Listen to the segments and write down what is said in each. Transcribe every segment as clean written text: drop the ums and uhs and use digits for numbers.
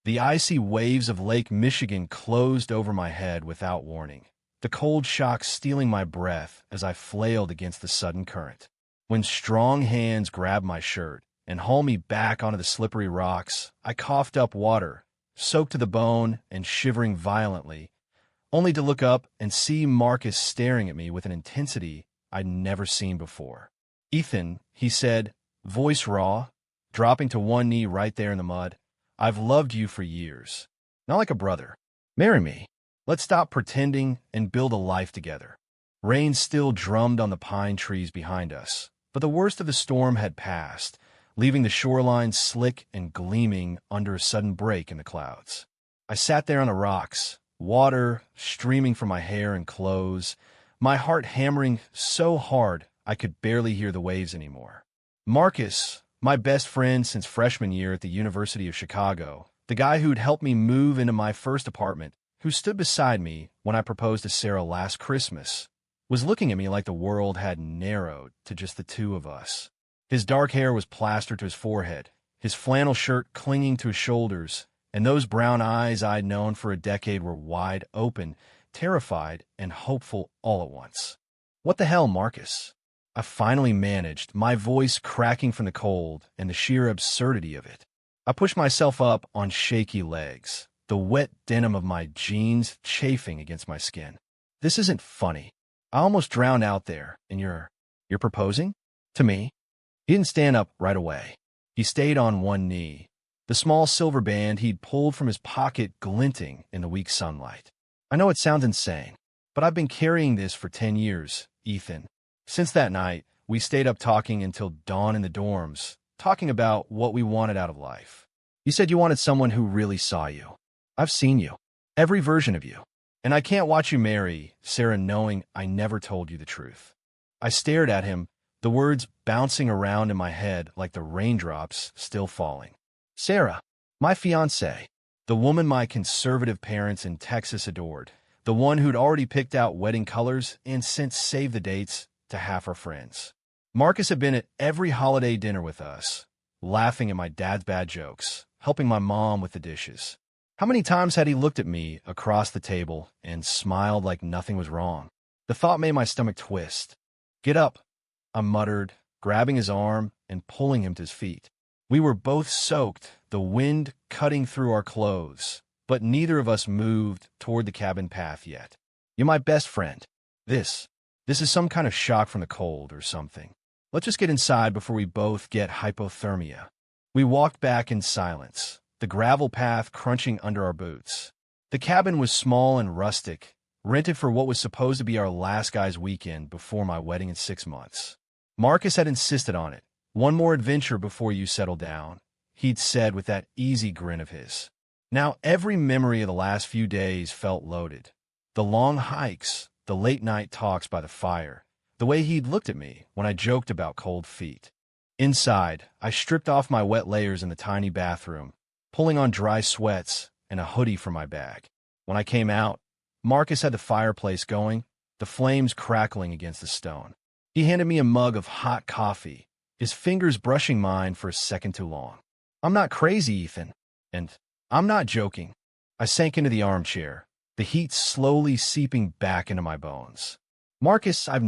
The icy waves of Lake Michigan closed over my head without warning, the cold shock stealing my breath as I flailed against the sudden current. When strong hands grabbed my shirt and hauled me back onto the slippery rocks, I coughed up water, soaked to the bone and shivering violently, only to look up and see Marcus staring at me with an intensity I'd never seen before. "Ethan," he said, voice raw, dropping to one knee right there in the mud, "I've loved you for years. Not like a brother. Marry me. Let's stop pretending and build a life together." Rain still drummed on the pine trees behind us, but the worst of the storm had passed, leaving the shoreline slick and gleaming under a sudden break in the clouds. I sat there on the rocks, water streaming from my hair and clothes, my heart hammering so hard I could barely hear the waves anymore. Marcus, my best friend since freshman year at the University of Chicago, the guy who'd helped me move into my first apartment, who stood beside me when I proposed to Sarah last Christmas, was looking at me like the world had narrowed to just the two of us. His dark hair was plastered to his forehead, his flannel shirt clinging to his shoulders, and those brown eyes I'd known for a decade were wide open, terrified and hopeful all at once. "What the hell, Marcus?" I finally managed, my voice cracking from the cold and the sheer absurdity of it. I pushed myself up on shaky legs, the wet denim of my jeans chafing against my skin. "This isn't funny. I almost drowned out there, and you're proposing? To me?" He didn't stand up right away. He stayed on one knee, the small silver band he'd pulled from his pocket glinting in the weak sunlight. "I know it sounds insane, but I've been carrying this for 10 years, Ethan. Since that night, we stayed up talking until dawn in the dorms, talking about what we wanted out of life. You said you wanted someone who really saw you. I've seen you, every version of you. And I can't watch you marry Sarah knowing I never told you the truth." I stared at him, the words bouncing around in my head like the raindrops still falling. "Sarah, my fiancée, the woman my conservative parents in Texas adored, the one who'd already picked out wedding colors and since saved the dates to half our friends. Marcus had been at every holiday dinner with us, laughing at my dad's bad jokes, helping my mom with the dishes. How many times had he looked at me across the table and smiled like nothing was wrong? The thought made my stomach twist. "Get up," I muttered, grabbing his arm and pulling him to his feet. We were both soaked, the wind cutting through our clothes, but neither of us moved toward the cabin path yet. "You're my best friend. This is some kind of shock from the cold or something. Let's just get inside before we both get hypothermia." We walked back in silence, the gravel path crunching under our boots. The cabin was small and rustic, rented for what was supposed to be our last guy's weekend before my wedding in 6 months. Marcus had insisted on it. "One more adventure before you settle down," he'd said with that easy grin of his. Now every memory of the last few days felt loaded. The long hikes, the late-night talks by the fire, the way he'd looked at me when I joked about cold feet. Inside, I stripped off my wet layers in the tiny bathroom, pulling on dry sweats and a hoodie from my bag. When I came out, Marcus had the fireplace going, the flames crackling against the stone. He handed me a mug of hot coffee, his fingers brushing mine for a second too long. "I'm not crazy, Ethan, and I'm not joking." I sank into the armchair, the heat slowly seeping back into my bones. "Marcus, I've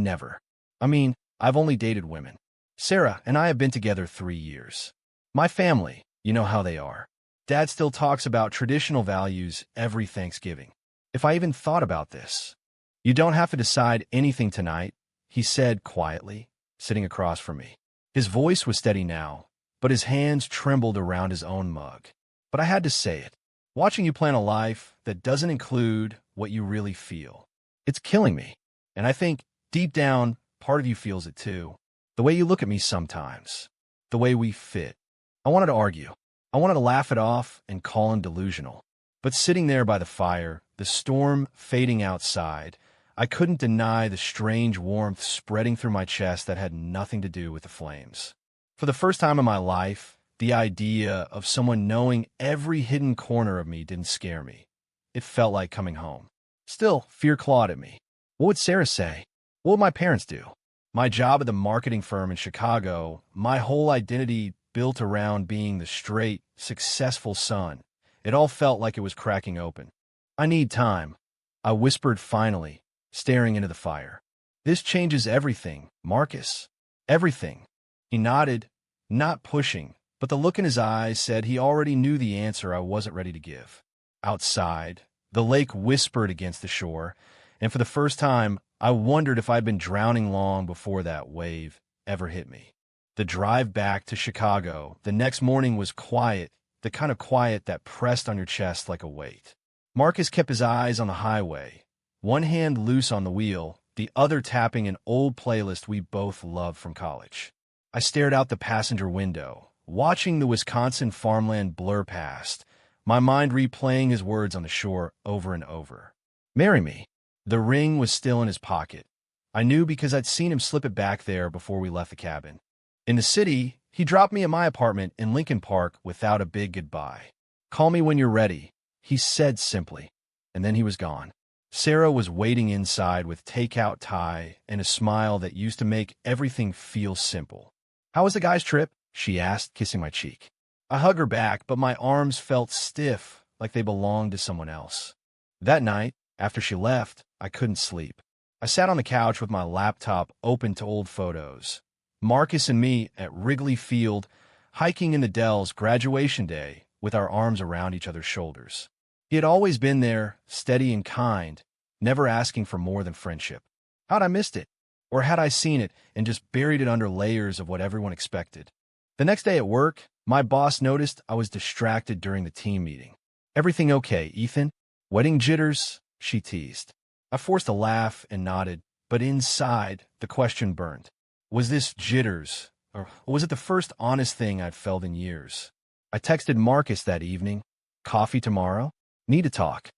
only dated women. Sarah and I have been together 3 years. My family, you know how they are. Dad still talks about traditional values every Thanksgiving. If I even thought about this. You don't have to decide anything tonight," he said quietly, sitting across from me. His voice was steady now, but his hands trembled around his own mug. "But I had to say it. Watching you plan a life that doesn't include what you really feel. It's killing me. And I think, deep down, part of you feels it too. The way you look at me sometimes. The way we fit." I wanted to argue. I wanted to laugh it off and call him delusional. But sitting there by the fire, the storm fading outside, I couldn't deny the strange warmth spreading through my chest that had nothing to do with the flames. For the first time in my life, the idea of someone knowing every hidden corner of me didn't scare me. It felt like coming home. Still, fear clawed at me. What would Sarah say? What would my parents do? My job at the marketing firm in Chicago, my whole identity built around being the straight, successful son, It all felt like it was cracking open. I need time, I whispered finally, staring into the fire. This changes everything, Marcus. Everything. He nodded, not pushing, but the look in his eyes said he already knew the answer I wasn't ready to give. Outside, the lake whispered against the shore, and for the first time, I wondered if I'd been drowning long before that wave ever hit me. The drive back to Chicago the next morning was quiet, the kind of quiet that pressed on your chest like a weight. Marcus kept his eyes on the highway, one hand loose on the wheel, the other tapping an old playlist we both loved from college. I stared out the passenger window, watching the Wisconsin farmland blur past, my mind replaying his words on the shore over and over. Marry me. The ring was still in his pocket. I knew because I'd seen him slip it back there before we left the cabin. In the city, he dropped me at my apartment in Lincoln Park without a big goodbye. Call me when you're ready, he said simply, and then he was gone. Sarah was waiting inside with takeout Thai and a smile that used to make everything feel simple. How was the guy's trip? She asked, kissing my cheek. I hugged her back, but my arms felt stiff, like they belonged to someone else. That night, after she left, I couldn't sleep. I sat on the couch with my laptop open to old photos. Marcus and me at Wrigley Field, hiking in the Dells graduation day with our arms around each other's shoulders. He had always been there, steady and kind, never asking for more than friendship. How'd I missed it? Or had I seen it and just buried it under layers of what everyone expected? The next day at work, my boss noticed I was distracted during the team meeting. Everything okay, Ethan? Wedding jitters? She teased. I forced a laugh and nodded, but inside, the question burned. Was this jitters, or was it the first honest thing I'd felt in years? I texted Marcus that evening. Coffee tomorrow? Need to talk.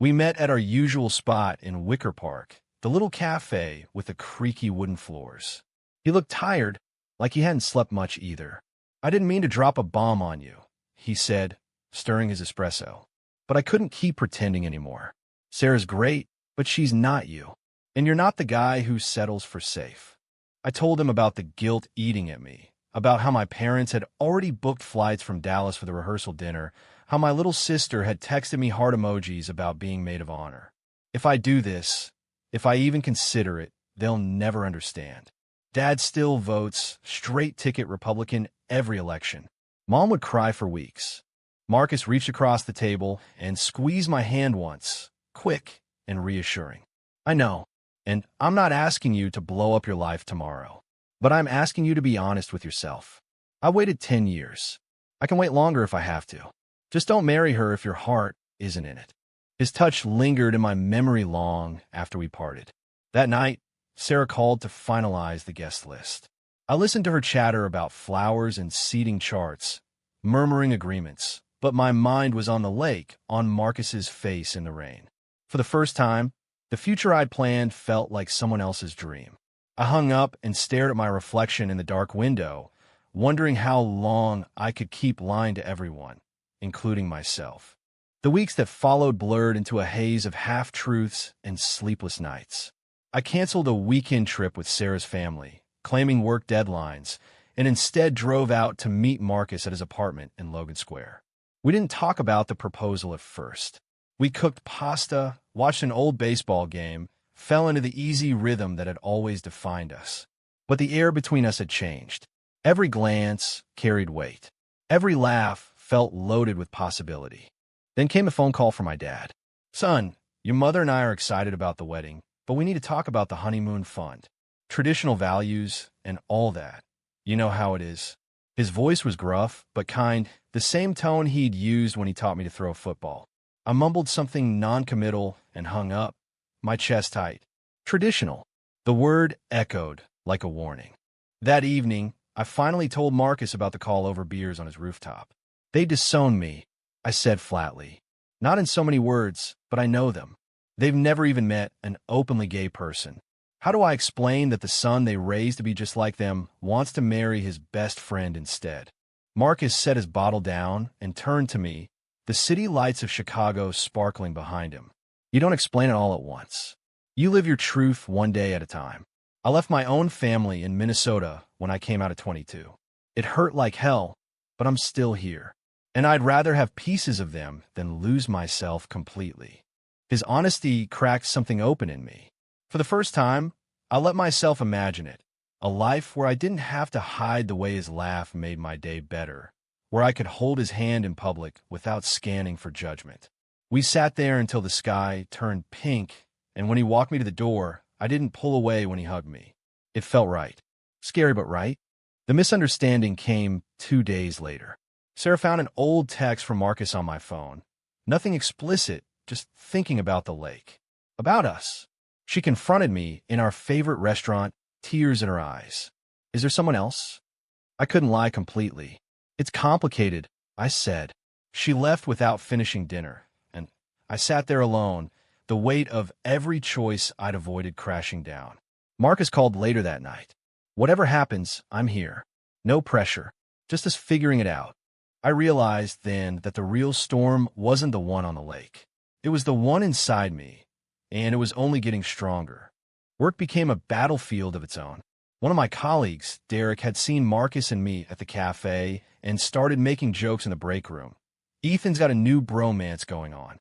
We met at our usual spot in Wicker Park, the little cafe with the creaky wooden floors. He looked tired, like he hadn't slept much either. I didn't mean to drop a bomb on you, he said, stirring his espresso. But I couldn't keep pretending anymore. Sarah's great, but she's not you. And you're not the guy who settles for safe. I told him about the guilt eating at me, about how my parents had already booked flights from Dallas for the rehearsal dinner, how my little sister had texted me heart emojis about being maid of honor. If I do this, if I even consider it, they'll never understand. Dad still votes straight-ticket Republican every election. Mom would cry for weeks. Marcus reached across the table and squeezed my hand once, quick and reassuring. I know, and I'm not asking you to blow up your life tomorrow, but I'm asking you to be honest with yourself. I waited 10 years. I can wait longer if I have to. Just don't marry her if your heart isn't in it. His touch lingered in my memory long after we parted. That night, Sarah called to finalize the guest list. I listened to her chatter about flowers and seating charts, murmuring agreements, but my mind was on the lake, on Marcus's face in the rain. For the first time, the future I'd planned felt like someone else's dream. I hung up and stared at my reflection in the dark window, wondering how long I could keep lying to everyone, including myself. The weeks that followed blurred into a haze of half-truths and sleepless nights. I canceled a weekend trip with Sarah's family, claiming work deadlines, and instead drove out to meet Marcus at his apartment in Logan Square. We didn't talk about the proposal at first. We cooked pasta, watched an old baseball game, fell into the easy rhythm that had always defined us. But the air between us had changed. Every glance carried weight. Every laugh felt loaded with possibility. Then came a phone call from my dad. Son, your mother and I are excited about the wedding, but we need to talk about the honeymoon fund, traditional values, and all that. You know how it is. His voice was gruff, but kind, the same tone he'd used when he taught me to throw a football. I mumbled something non-committal and hung up, my chest tight. Traditional. The word echoed like a warning. That evening, I finally told Marcus about the call over beers on his rooftop. They disowned me, I said flatly. Not in so many words, but I know them. They've never even met an openly gay person. How do I explain that the son they raised to be just like them wants to marry his best friend instead? Marcus set his bottle down and turned to me, the city lights of Chicago sparkling behind him. You don't explain it all at once. You live your truth one day at a time. I left my own family in Minnesota when I came out at 22. It hurt like hell, but I'm still here. and I'd rather have pieces of them than lose myself completely. His honesty cracked something open in me. For the first time, I let myself imagine it, a life where I didn't have to hide the way his laugh made my day better, where I could hold his hand in public without scanning for judgment. We sat there until the sky turned pink, and when he walked me to the door, I didn't pull away when he hugged me. It felt right. Scary but right. The misunderstanding came 2 days later. Sarah found an old text from Marcus on my phone. Nothing explicit, just thinking about the lake. About us. She confronted me in our favorite restaurant, tears in her eyes. Is there someone else? I couldn't lie completely. It's complicated, I said. She left without finishing dinner, and I sat there alone, the weight of every choice I'd avoided crashing down. Marcus called later that night. Whatever happens, I'm here. No pressure, just us figuring it out. I realized then that the real storm wasn't the one on the lake. It was the one inside me, and it was only getting stronger. Work became a battlefield of its own. One of my colleagues, Derek, had seen Marcus and me at the cafe and started making jokes in the break room. Ethan's got a new bromance going on.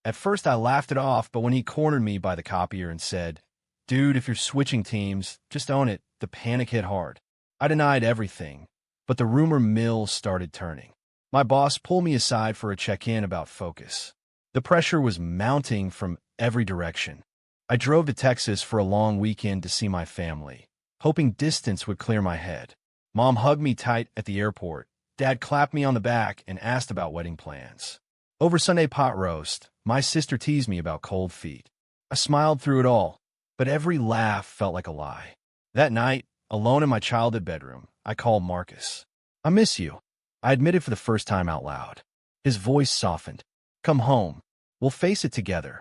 At first I laughed it off, but when he cornered me by the copier and said, "Dude, if you're switching teams, just own it," the panic hit hard. I denied everything, but the rumor mill started turning. My boss pulled me aside for a check-in about focus. The pressure was mounting from every direction. I drove to Texas for a long weekend to see my family, hoping distance would clear my head. Mom hugged me tight at the airport. Dad clapped me on the back and asked about wedding plans. Over Sunday pot roast, my sister teased me about cold feet. I smiled through it all, but every laugh felt like a lie. That night, alone in my childhood bedroom, I called Marcus. "I miss you," I admitted for the first time out loud. His voice softened. "Come home. We'll face it together."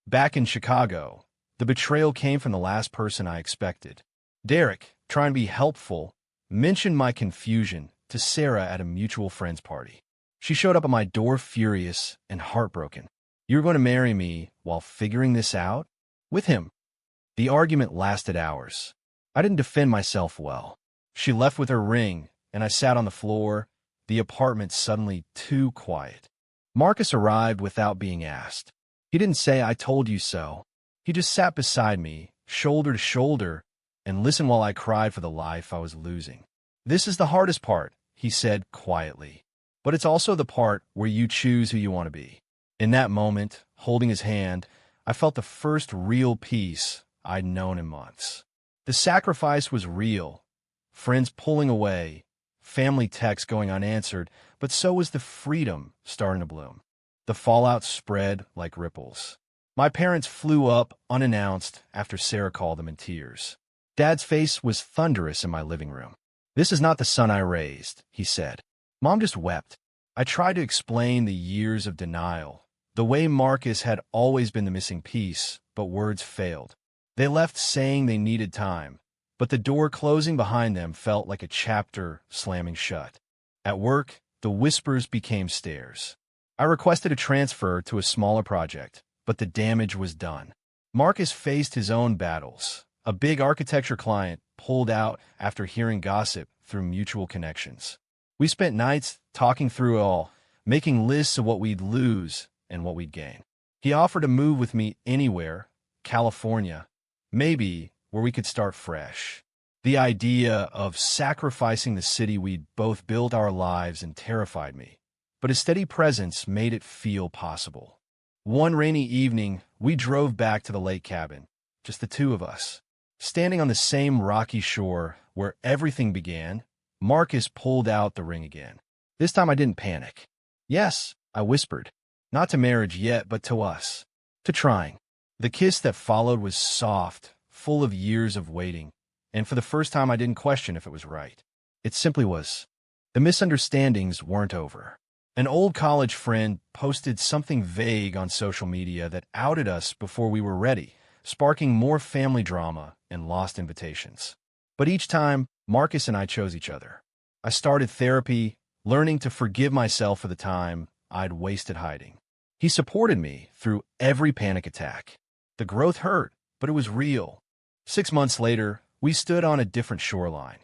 Back in Chicago, the betrayal came from the last person I expected. Derek, trying to be helpful, mentioned my confusion to Sarah at a mutual friend's party. She showed up at my door furious and heartbroken. "You're going to marry me while figuring this out?" "With him." The argument lasted hours. I didn't defend myself well. She left with her ring, and I sat on the floor, the apartment suddenly too quiet. Marcus arrived without being asked. He didn't say, "I told you so." He just sat beside me, shoulder to shoulder, and listened while I cried for the life I was losing. "This is the hardest part," he said quietly. "But it's also the part where you choose who you want to be." In that moment, holding his hand, I felt the first real peace I'd known in months. The sacrifice was real. Friends pulling away, family texts going unanswered, but so was the freedom starting to bloom. The fallout spread like ripples. My parents flew up unannounced after Sarah called them in tears. Dad's face was thunderous in my living room. "This is not the son I raised," he said. Mom just wept. I tried to explain the years of denial, the way Marcus had always been the missing piece, but words failed. They left saying they needed time, but the door closing behind them felt like a chapter slamming shut. At work, the whispers became stares. I requested a transfer to a smaller project, but the damage was done. Marcus faced his own battles. A big architecture client pulled out after hearing gossip through mutual connections. We spent nights talking through it all, making lists of what we'd lose and what we'd gain. He offered to move with me anywhere, California, maybe where we could start fresh. The idea of sacrificing the city we'd both built our lives in terrified me, but his steady presence made it feel possible. One rainy evening, we drove back to the lake cabin, just the two of us. Standing on the same rocky shore where everything began, Marcus pulled out the ring again. This time I didn't panic. "Yes," I whispered. "Not to marriage yet, but to us. To trying." The kiss that followed was soft, full of years of waiting, and for the first time I didn't question if it was right. It simply was. The misunderstandings weren't over. An old college friend posted something vague on social media that outed us before we were ready, sparking more family drama and lost invitations. But each time, Marcus and I chose each other. I started therapy, learning to forgive myself for the time I'd wasted hiding. He supported me through every panic attack. The growth hurt, but it was real. 6 months later, we stood on a different shoreline,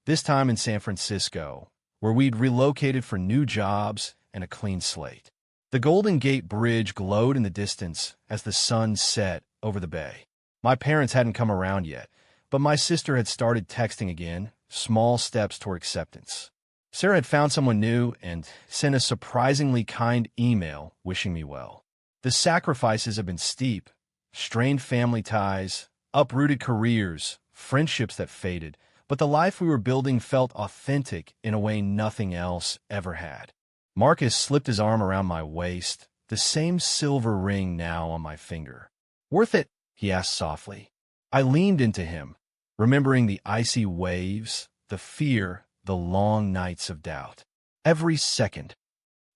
this time in San Francisco, where we'd relocated for new jobs and a clean slate. The Golden Gate Bridge glowed in the distance as the sun set over the bay. My parents hadn't come around yet, but my sister had started texting again, small steps toward acceptance. Sarah had found someone new and sent a surprisingly kind email wishing me well. The sacrifices have been steep: strained family ties, uprooted careers, friendships that faded, but the life we were building felt authentic in a way nothing else ever had. Marcus slipped his arm around my waist, the same silver ring now on my finger. "Worth it?" he asked softly. I leaned into him, remembering the icy waves, the fear, the long nights of doubt. Every second.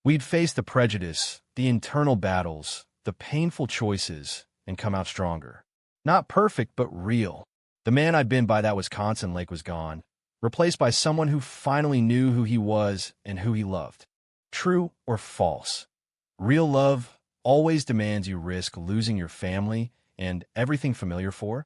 We'd face the prejudice, the internal battles, the painful choices, and come out stronger. Not perfect, but real. The man I'd been by that Wisconsin lake was gone, replaced by someone who finally knew who he was and who he loved. True or false? Real love always demands you risk losing your family and everything familiar for.